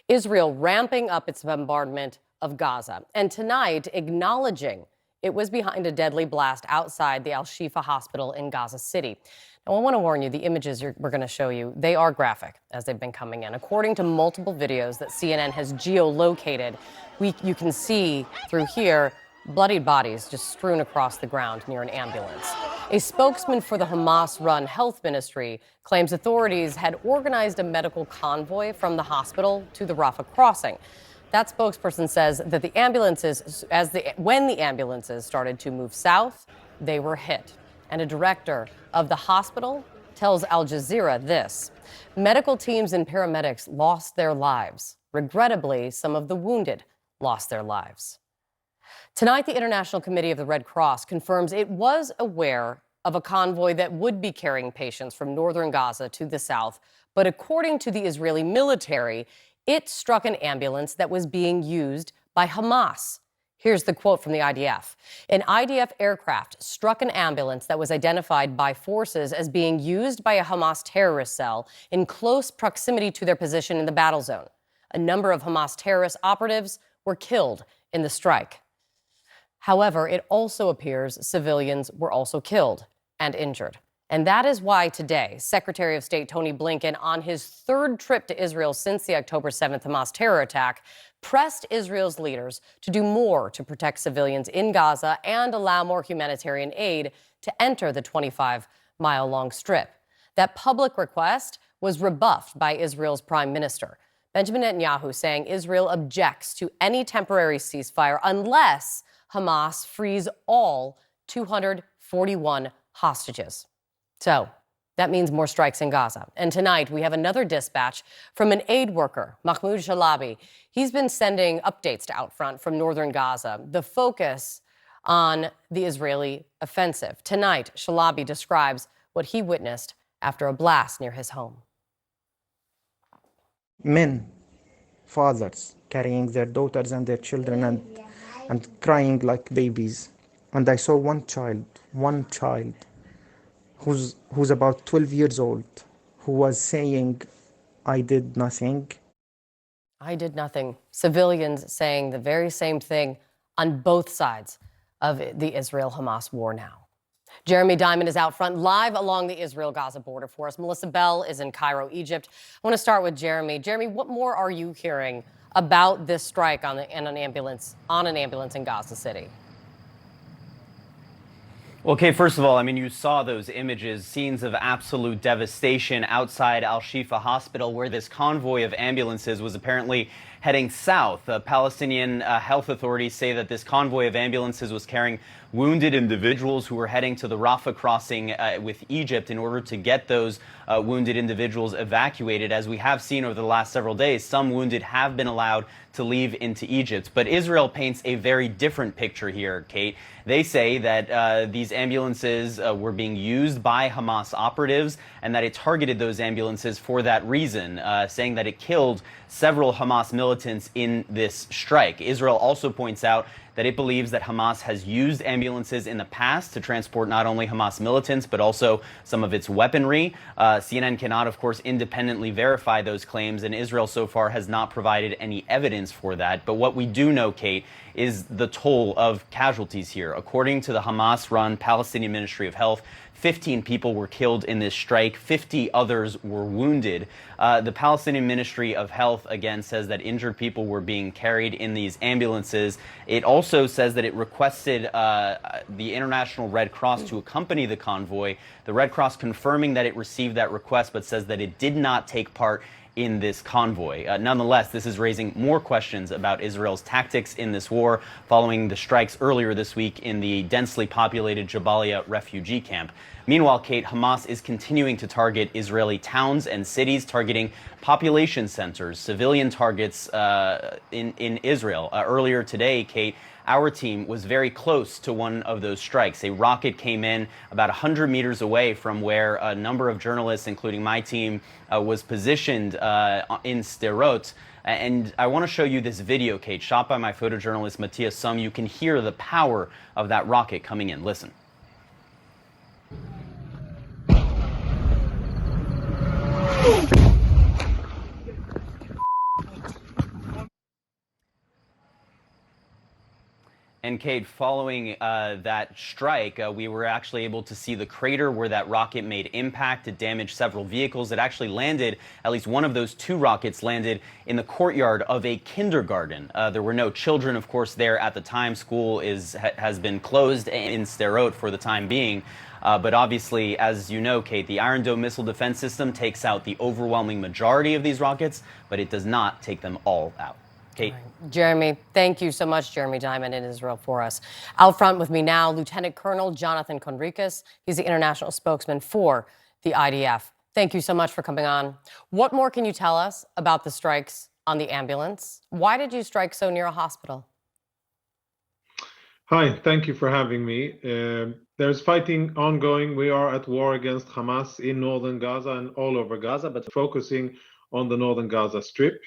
Israel ramping up its bombardment of Gaza, and tonight acknowledging it was behind a deadly blast outside the Al-Shifa hospital in Gaza City. Now, I want to warn you, the images we're going to show you, they are graphic as they've been coming in. According to multiple videos that CNN has geolocated, you can see through here bloodied bodies just strewn across the ground near an ambulance. A spokesman for the Hamas-run health ministry claims authorities had organized a medical convoy from the hospital to the Rafah crossing. That spokesperson says that the ambulances, when the ambulances started to move south, they were hit. And a director of the hospital tells Al Jazeera this: medical teams and paramedics lost their lives. Regrettably, some of the wounded lost their lives. Tonight, the International Committee of the Red Cross confirms it was aware of a convoy that would be carrying patients from northern Gaza to the south. But according to the Israeli military, it struck an ambulance that was being used by Hamas. Here's the quote from the IDF. An IDF aircraft struck an ambulance that was identified by forces as being used by a Hamas terrorist cell in close proximity to their position in the battle zone. A number of Hamas terrorist operatives were killed in the strike. However, it also appears civilians were also killed and injured. And that is why today, Secretary of State Tony Blinken, on his third trip to Israel since the October 7th Hamas terror attack, pressed Israel's leaders to do more to protect civilians in Gaza and allow more humanitarian aid to enter the 25-mile-long strip. That public request was rebuffed by Israel's prime minister, Benjamin Netanyahu, saying Israel objects to any temporary ceasefire unless Hamas frees all 241 hostages. So that means more strikes in Gaza. And tonight we have another dispatch from an aid worker, Mahmoud Shalabi. He's been sending updates to Outfront from northern Gaza, the focus on the Israeli offensive. Tonight, Shalabi describes what he witnessed after a blast near his home. Men, fathers, carrying their daughters and their children and crying like babies. And I saw one child who's about 12 years old, who was saying, I did nothing. I did nothing. Civilians saying the very same thing on both sides of the Israel-Hamas war now. Jeremy Diamond is out front live along the Israel-Gaza border for us. Melissa Bell is in Cairo, Egypt. I want to start with Jeremy. Jeremy, what more are you hearing about this strike on an ambulance in Gaza City? Well, Kate, first of all, I mean, you saw those images, scenes of absolute devastation outside Al-Shifa hospital, where this convoy of ambulances was apparently heading south. Palestinian health authorities say that this convoy of ambulances was carrying wounded individuals who were heading to the Rafah crossing with Egypt in order to get those wounded individuals evacuated. As we have seen over the last several days, some wounded have been allowed to leave into Egypt. But Israel paints a very different picture here, Kate. They say that these ambulances were being used by Hamas operatives and that it targeted those ambulances for that reason, saying that it killed several Hamas militants in this strike. Israel also points out that it believes that Hamas has used ambulances in the past to transport not only Hamas militants, but also some of its weaponry. CNN cannot, of course, independently verify those claims, and Israel so far has not provided any evidence for that. But what we do know, Kate, is the toll of casualties here. According to the Hamas-run Palestinian Ministry of Health, 15 people were killed in this strike. 50 others were wounded. The Palestinian Ministry of Health, again, says that injured people were being carried in these ambulances. It also says that it requested the International Red Cross to accompany the convoy. The Red Cross confirming that it received that request, but says that it did not take part in this convoy. Nonetheless, this is raising more questions about Israel's tactics in this war following the strikes earlier this week in the densely populated Jabalia refugee camp. Meanwhile, Kate, Hamas is continuing to target Israeli towns and cities, targeting population centers, civilian targets in Israel. Earlier today, Kate, our team was very close to one of those strikes. A rocket came in about 100 meters away from where a number of journalists, including my team, was positioned in Sderot. And I want to show you this video, Kate, shot by my photojournalist Matthias Sum. You can hear the power of that rocket coming in. Listen. And Kate, following that strike, we were actually able to see the crater where that rocket made impact. It damaged several vehicles. It actually landed, at least one of those two rockets landed in the courtyard of a kindergarten. There were no children, of course, there at the time. School has been closed in Sderot for the time being. But obviously, as you know, Kate, the Iron Dome missile defense system takes out the overwhelming majority of these rockets, but it does not take them all out. Kate. Jeremy, thank you so much, Jeremy Diamond in Israel for us. Out front with me now, Lieutenant Colonel Jonathan Conricus. He's the international spokesman for the IDF. Thank you so much for coming on. What more can you tell us about the strikes on the ambulance? Why did you strike so near a hospital? Hi, thank you for having me. There's fighting ongoing. We are at war against Hamas in northern Gaza and all over Gaza, but focusing on the northern Gaza Strip.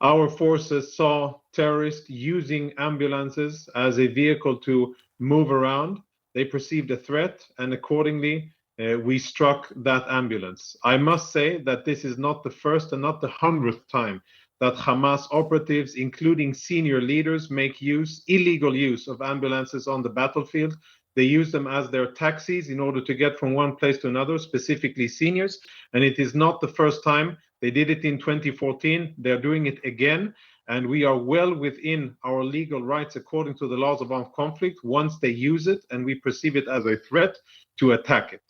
Our forces saw terrorists using ambulances as a vehicle to move around. They perceived a threat, and accordingly, we struck that ambulance. I must say that this is not the first and not the 100th time that Hamas operatives, including senior leaders, make illegal use of ambulances on the battlefield. They use them as their taxis in order to get from one place to another, specifically seniors. And it is not the first time. They did it in 2014. They're doing it again. And we are well within our legal rights according to the laws of armed conflict once they use it and we perceive it as a threat to attack it.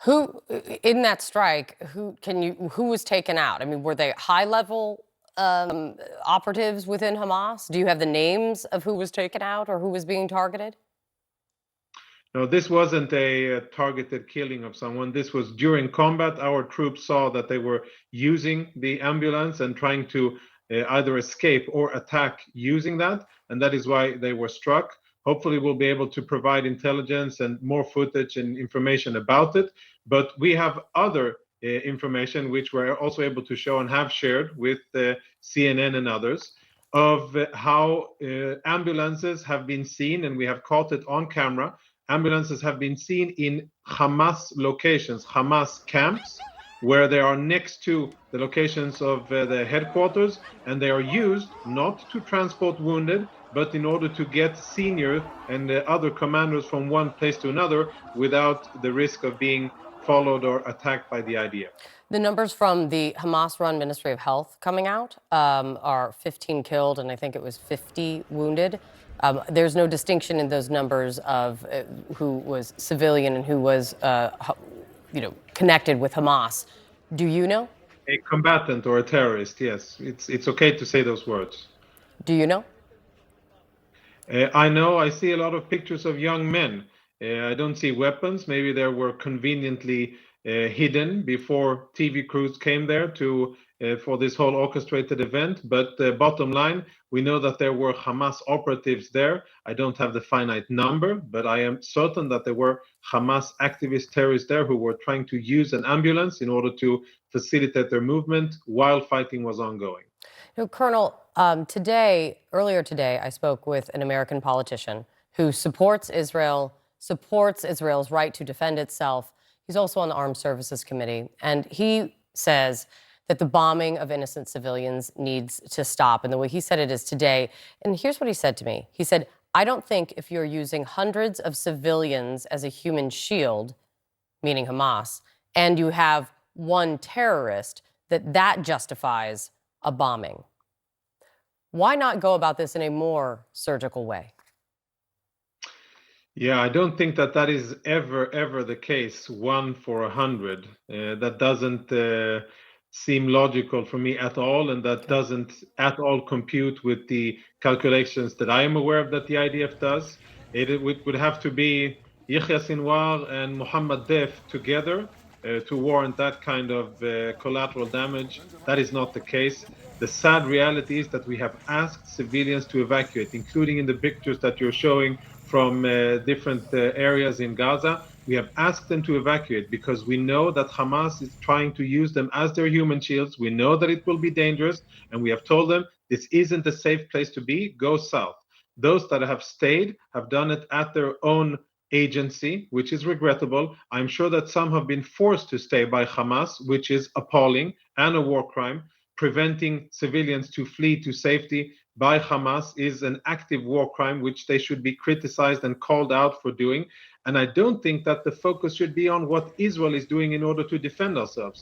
Who, in that strike, who was taken out? I mean, were they high-level operatives within Hamas? Do you have the names of who was taken out or who was being targeted? No, this wasn't a targeted killing of someone. This was during combat. Our troops saw that they were using the ambulance and trying to either escape or attack using that, and that is why they were struck. Hopefully, we'll be able to provide intelligence and more footage and information about it. But we have other information which we're also able to show and have shared with CNN and others of how ambulances have been seen, and we have caught it on camera. Ambulances have been seen in Hamas locations, Hamas camps, where they are next to the locations of the headquarters, and they are used not to transport wounded, but in order to get senior and other commanders from one place to another without the risk of being followed or attacked by the IDF. The numbers from the Hamas-run Ministry of Health coming out are 15 killed, and I think it was 50 wounded. There's no distinction in those numbers of who was civilian and who was, connected with Hamas. Do you know? A combatant or a terrorist, yes. It's okay to say those words. Do you know? I know. I see a lot of pictures of young men. I don't see weapons. Maybe they were conveniently hidden before TV crews came there for this whole orchestrated event. But bottom line, we know that there were Hamas operatives there. I don't have the finite number, but I am certain that there were Hamas activist terrorists there who were trying to use an ambulance in order to facilitate their movement while fighting was ongoing. Colonel, earlier today, I spoke with an American politician who supports Israel's right to defend itself. He's also on the Armed Services Committee, and he says that the bombing of innocent civilians needs to stop. And the way he said it is today, and here's what he said to me. He said, I don't think if you're using hundreds of civilians as a human shield, meaning Hamas, and you have one terrorist, that justifies a bombing. Why not go about this in a more surgical way? Yeah, I don't think that is ever the case, 1 for 100. That doesn't seem logical for me at all, and that doesn't at all compute with the calculations that I am aware of that the IDF does. It would have to be Yahya Sinwar and Mohammed Deif together to warrant that kind of collateral damage. That is not the case. The sad reality is that we have asked civilians to evacuate, including in the pictures that you're showing from different areas in Gaza. We have asked them to evacuate because we know that Hamas is trying to use them as their human shields. We know that it will be dangerous, and we have told them this isn't a safe place to be. Go south. Those that have stayed have done it at their own agency, which is regrettable. I'm sure that some have been forced to stay by Hamas, which is appalling and a war crime. preventing civilians to flee to safety by Hamas is an active war crime, which they should be criticized and called out for doing. And I don't think that the focus should be on what Israel is doing in order to defend ourselves.